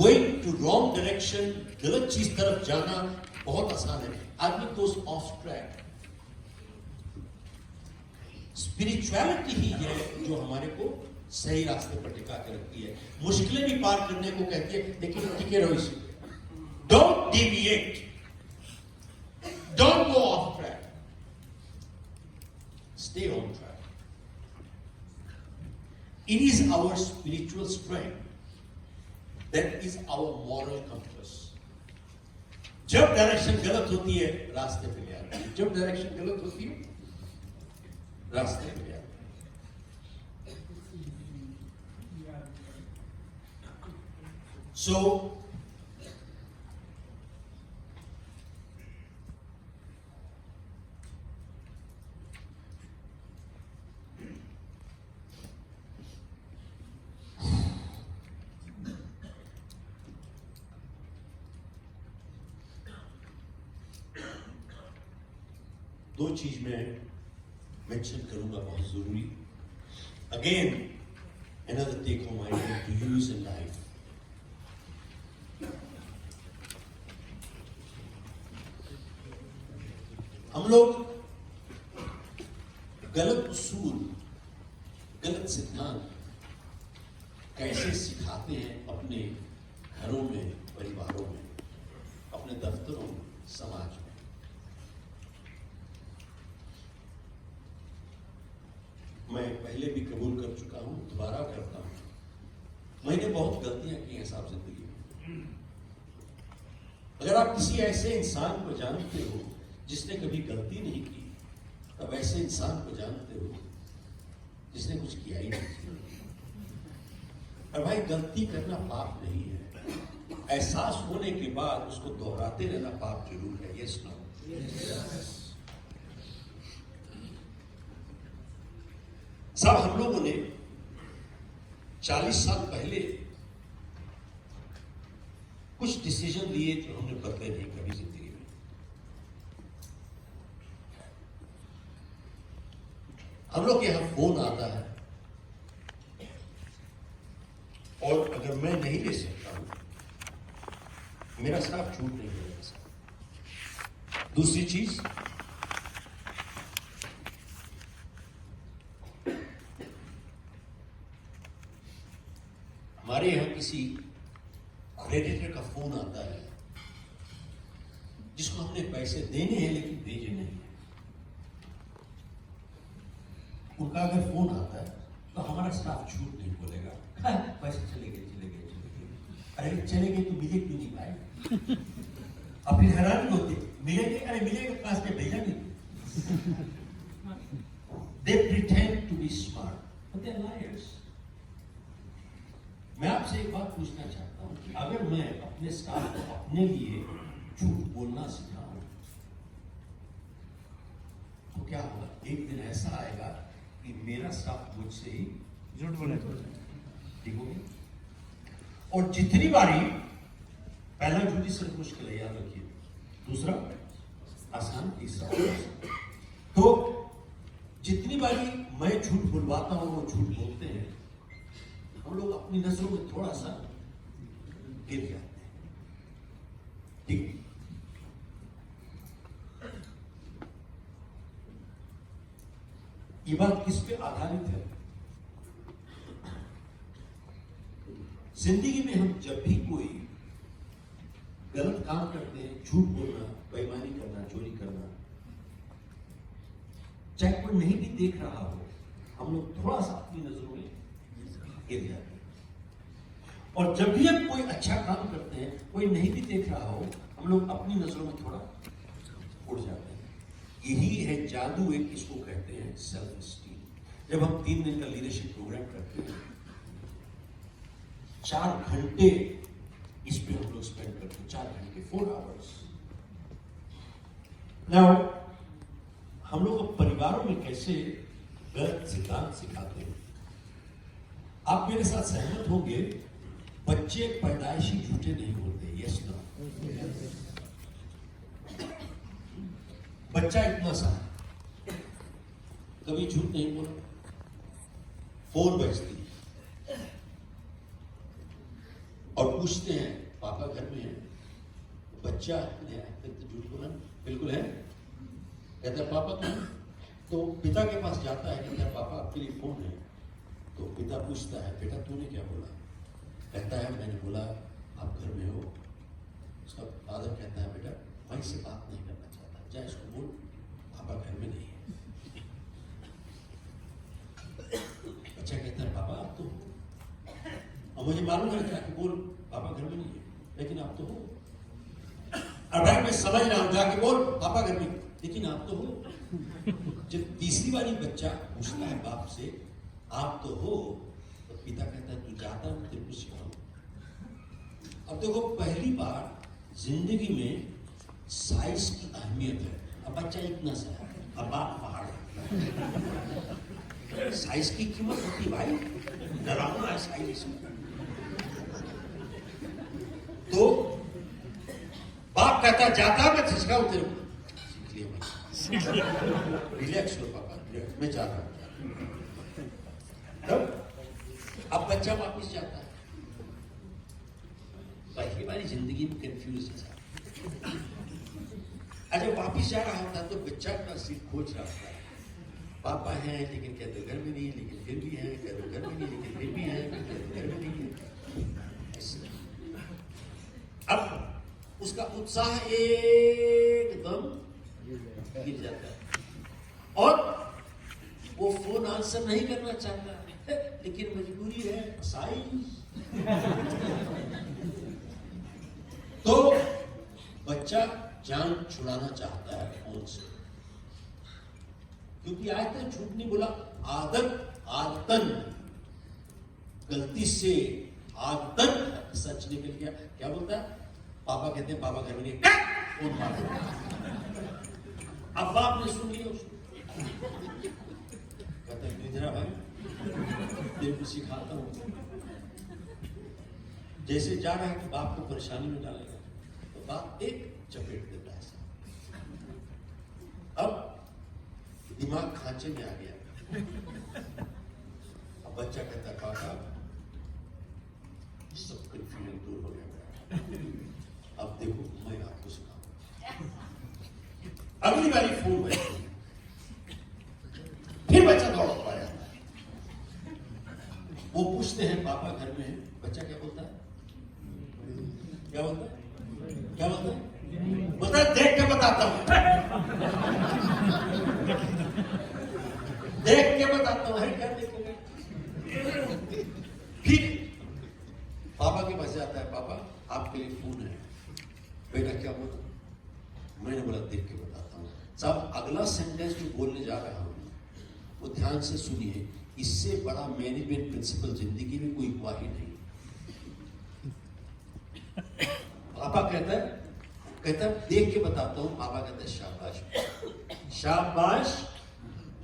Going to wrong direction, गलत चीज तरफ जाना बहुत आसान है. आदमी गोस ऑफ ट्रैक. स्पिरिचुअलिटी ही है जो हमारे को सही रास्ते पर टिका के रखती है. मुश्किलें भी पार करने को कहती है, लेकिन टिके रहो इसी पे. Don't deviate, don't go of track, stay on track. It is our spiritual strength that is our moral compass. जब डायरेक्शन गलत होती है रास्ते पे ले आती है. जब डायरेक्शन गलत होती है रास्ते पे ले आती है. So दो चीज मैं मेंशन करूंगा बहुत जरूरी. Again another take home idea to use in life. हम लोग गलत उसूल, गलत सिद्धांत कैसे सिखाते हैं अपने घरों में, परिवारों में, अपने दफ्तरों में, समाज में. मैं पहले भी कबूल कर चुका हूं, दोबारा करता हूं, मैंने बहुत गलतियां की हैं साहब जिंदगी में. अगर आप किसी ऐसे इंसान को जानते हो जिसने कभी गलती नहीं की, तब ऐसे इंसान को जानते हो जिसने कुछ किया ही नहीं. और भाई गलती करना पाप नहीं है, एहसास होने के बाद उसको दोहराते रहना पाप जरूर है. Yes no? सब हम लोगों ने 40 साल पहले कुछ डिसीजन लिए जो हमने बदले नहीं कभी जिंदगी में. हम लोग के यहां फोन आता है और अगर मैं नहीं ले सकता हूं, मेरा स्टाफ छूट नहीं देगा. दूसरी चीज, हमारे यहां किसी क्रेडिटर का फोन आता है जिसको हमने पैसे देने हैं लेकिन भेजे नहीं है. उनका अगर फोन आता है तो हमारा स्टाफ झूठ नहीं बोलेगा, पैसे चले गए चले गए चले गए. अरे चले गए तो मिले क्यों नहीं भाई? अब फिर हैरान होते, मिलेंगे, अरे मिलेगा क्लास में भेजा नहीं. They pretend to be smart, but they're liars. मैं आपसे एक बात पूछना चाहता हूं कि अगर मैं अपने स्टाफ को अपने लिए झूठ बोलना सिखाऊं तो क्या होगा? एक दिन ऐसा आएगा कि मेरा स्टाफ मुझसे ही झूठ बोलेगा. ठीक हो गया? और जितनी बारी, पहला झूठी सिर्फ मुश्किल है, याद रखिए. दूसरा आसान, तीसरा आसान. तो जितनी बारी मैं झूठ बुलवाता हूं, वो झूठ बोलते हैं, हम लोग अपनी नजरों में थोड़ा सा गिर जाते हैं. ठीक. ये बात किस पे आधारित है? जिंदगी में हम जब भी कोई गलत काम करते हैं, झूठ बोलना, बेईमानी करना, चोरी करना, चाहे कोई नहीं भी देख रहा हो, हम लोग थोड़ा सा अपनी नजरों में गिर जाते हैं. और जब भी हम कोई अच्छा काम करते हैं, कोई नहीं भी देख रहा हो, हम लोग अपनी नजरों में थोड़ा उड़ जाते हैं. यही है जादू, एक इसको कहते हैं सेल्फ एस्टीम. जब हम 3 दिन का लीडरशिप प्रोग्राम करते हैं, 4 घंटे इस पे हम लोग स्पेंड करते हैं. 4 घंटे, 4 आवर्स. नाउ हम लोग परिवारों में कैसे गलत सिद्धांत सिखाते हैं? आप मेरे साथ सहमत होंगे, बच्चे पैदाइशी झूठे नहीं होते. Yes no? बच्चा इतना सा कभी झूठ नहीं बोला. फोन बजती, और पूछते हैं पापा घर में है, बच्चा तो झूठ बोला बिल्कुल है, कहता है पापा कौन, तो पिता के पास जाता है, कहता है पापा आपके लिए फोन है। तो पिता पूछता है बेटा तूने क्या बोला, कहता है मैंने बोला आप घर में हो। उसका फादर कहता है बेटा भाई से बात नहीं करना चाहता, जा इसको बोल पापा घर में नहीं है। बच्चा कहता है पापा आप तो हो, और मुझे मालूम है क्या कि बोल पापा घर में नहीं है, लेकिन आप तो हो। और भाई मैं समझ रहा हूं, जाके बोल पापा घर में, लेकिन आप तो हो। जब तीसरी बारी बच्चा पूछता है बाप से आप तो हो, तो पिता कहता है तू जाता मैं तेरे को सिखाऊं। अब देखो पहली बार जिंदगी में साइज की अहमियत है। अब बच्चा इतना सा है, अब बाप पहाड़ है। साइज की कीमत होती भाई, डरावना है साइज। तो बाप कहता जाता मैं सिखाऊं तेरे को, रिलैक्स हो पापा, मैं जा रहा हूं। अब बच्चा वापस जाता है, पहली बारी जिंदगी में कंफ्यूज है। अरे वापस जा रहा होता तो बच्चा अपना सिर खोज रहा होता है, पापा हैं लेकिन कहते घर में नहीं, लेकिन फिर भी हैं, कहते घर में नहीं लेकिन फिर भी हैं, घर में नहीं है। अब उसका उत्साह एकदम गिर जाता है और वो फोन आंसर नहीं करना चाहता, लेकिन मजबूरी है साइज। तो बच्चा जान छुड़ाना चाहता है फोन से, क्योंकि आज तक झूठ नहीं बोला, आदतन गलती से आदतन सच निकल गया। क्या बोलता है, पापा कहते हैं पापा घर में नहीं, फोन मार देता। अब बाप ने सुन लिया उसको, कहता है गुजरा भाई तेरे को सिखाता हूं। जैसे जा रहा है कि बाप को परेशानी में डालेगा, तो बाप एक चपेट देता है। अब दिमाग खांचे में आ गया। अब बच्चा कहता है पापा सब कंफ्यूजन दूर हो गया, अब देखो मैं आपको सिखाऊं। अगली बारी फोन बजती, फिर बच्चा दौड़ा जाता है। वो पूछते हैं पापा घर में है, बच्चा क्या बोलता है, क्या बोलता है, क्या बोलता है, बोलता है देख के बताता हूं, देख के बताता हूं। है क्या देखेंगे? फिर पापा के पास जाता है, पापा आपके लिए फोन है। बेटा क्या बोला, मैंने बोला देख के बताता हूं। साहब अगला सेंटेंस जो बोलने जा रहा हूं वो ध्यान से सुनिए, इससे बड़ा मैनेजमेंट प्रिंसिपल जिंदगी में कोई हुआ ही नहीं। पापा कहता है देख के बताता हूं। पापा कहता है शाबाश शाबाश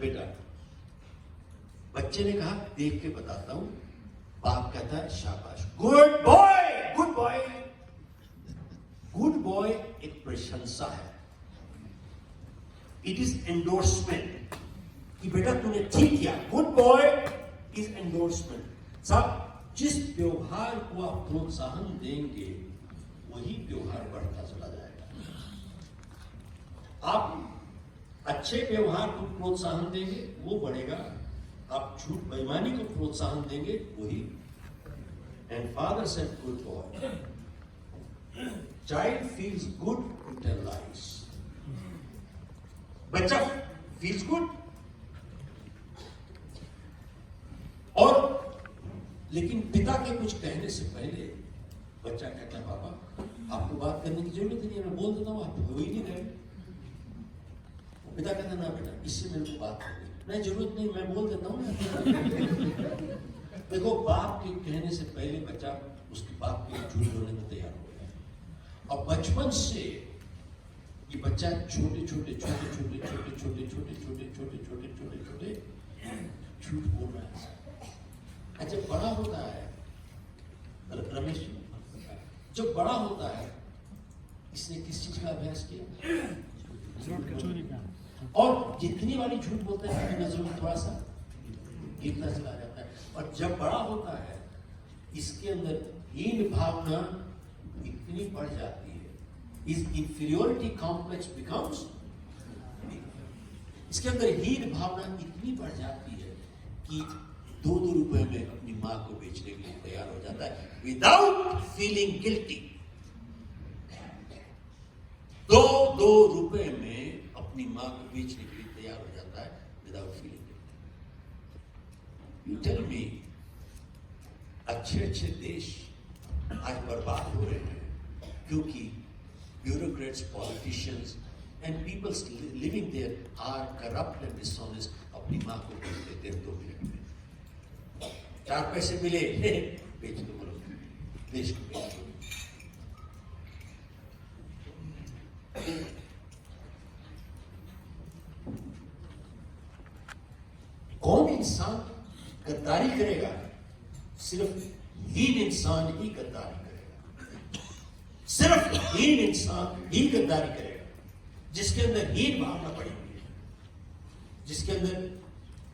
बेटा। बच्चे ने कहा देख के बताता हूं, बाप कहता है शाबाश good boy, good boy. Good boy एक प्रशंसा है, इट इज एंडोर्समेंट कि बेटा तूने ठीक किया। Good boy is endorsement. साहब जिस व्यवहार को आप प्रोत्साहन देंगे वही व्यवहार बढ़ता चला जाएगा। आप अच्छे व्यवहार को प्रोत्साहन देंगे वो बढ़ेगा, आप झूठ बेईमानी को प्रोत्साहन देंगे वही। And father said good boy, child feels good to tell lies. बच्चा फील्स गुड, और लेकिन पिता के कुछ कहने से पहले बच्चा कहता है पापा आपको बात करने की जरूरत नहीं है, मैं बोल देता हूं, आप हो ही नहीं रहे। पिता कहता ना बेटा इससे मेरे को बात करनी नहीं, जरूरत नहीं, मैं बोल देता हूं ना। देखो बाप के कहने से पहले बच्चा उसके बाप के झूठ बोलने को तैयार हो गया। और बचपन से ये बच्चा छोटे छोटे छोटे छोटे छोटे छोटे छोटे छोटे छोटे छोटे छोटे छोटे झूठ बोल रहा है। जब बड़ा होता है रमेश, जब बड़ा होता है इसने किस चीज का अभ्यास किया, और जितनी वाली झूठ बोलता है नजर में थोड़ा सा गिरता चला जाता है। और जब बड़ा होता है इसके अंदर हीन भावना इतनी बढ़ जाती है, इस इंफीरियोरिटी कॉम्प्लेक्स बिकम्स, इसके अंदर हीन भावना इतनी बढ़ जाती है कि 2-2 रुपए में अपनी मां को बेचने के लिए तैयार हो जाता है विदाउट फीलिंग गिल्टी। 2-2 रुपए में अपनी मां को बेचने के लिए तैयार हो जाता है without feeling guilty. You tell me, अच्छे अच्छे देश आज बर्बाद हो रहे हैं क्योंकि bureaucrats, politicians and peoples living there are corrupt and dishonest. अपनी मां को बेच देते हैं 2 मिनट में, 4 पैसे मिले बेच दो, बोलो देश को बेच दो। कौन इंसान गद्दारी करेगा? सिर्फ हीन इंसान ही गद्दारी करेगा, सिर्फ हीन इंसान ही गद्दारी करेगा, जिसके अंदर हीन भावना पड़ी हुई है, जिसके अंदर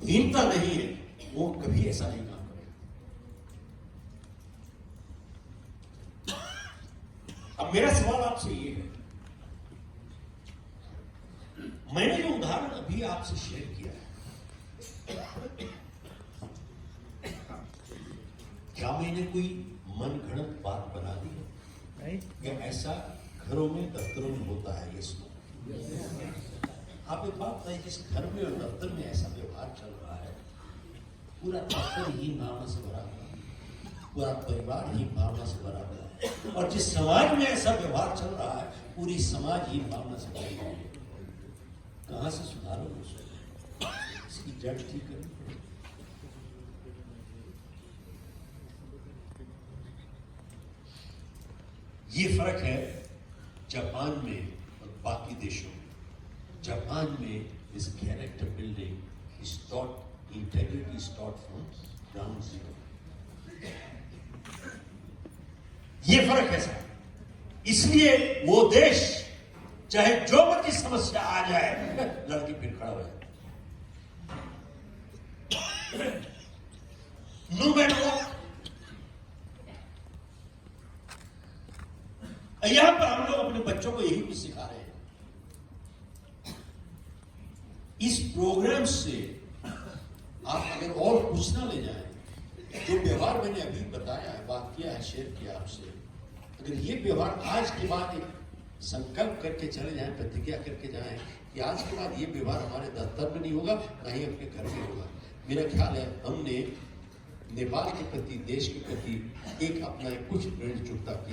हीनता नहीं है, वो कभी ऐसा नहीं काम करेगा। अब मेरा सवाल आपसे ये है, मैंने जो उदाहरण अभी आपसे शेयर किया है, क्या मैंने कोई मन घड़त बात बना दी है? या ऐसा घरों में, दफ्तरों में होता है? ये सुनो, आप एक बात बताइए, जिस घर में और दफ्तर में ऐसा व्यवहार चल रहा है, पूरा दफ्तर हीन भावना से भरा हुआ है, पूरा परिवार हीन भावना से भरा हुआ है, और जिस समाज में ऐसा व्यवहार चल रहा है, पूरी समाज हीन भावना से भरी हुई है। कहां से सुधारोगे उसको? इसकी जड़ ठीक करनी पड़ेगी। ये फर्क है जापान में और बाकी देशों में। जापान में इस character building is taught, integrity is taught from ground zero. ये फर्क है सर। इसलिए वो देश चाहे जो मर्जी समस्या आ जाए, लड़की फिर खड़ा हो जाए, नो मैटर व्हाट। यहां पर हम लोग अपने बच्चों को यही कुछ सिखा रहे हैं। इस प्रोग्राम से आप अगर और कुछ ना ले जाएं, जो व्यवहार मैंने अभी बताया है, बात किया है, शेयर किया आपसे, अगर ये व्यवहार आज के बाद एक संकल्प करके चले जाएं, प्रतिज्ञा करके जाएं कि आज के बाद ये व्यवहार हमारे दफ्तर में नहीं होगा, ना ही अपने घर में होगा। मेरा ख्याल है हमने नेपाल के प्रति, देश के प्रति एक अपना कुछ ऋण चुकता किया।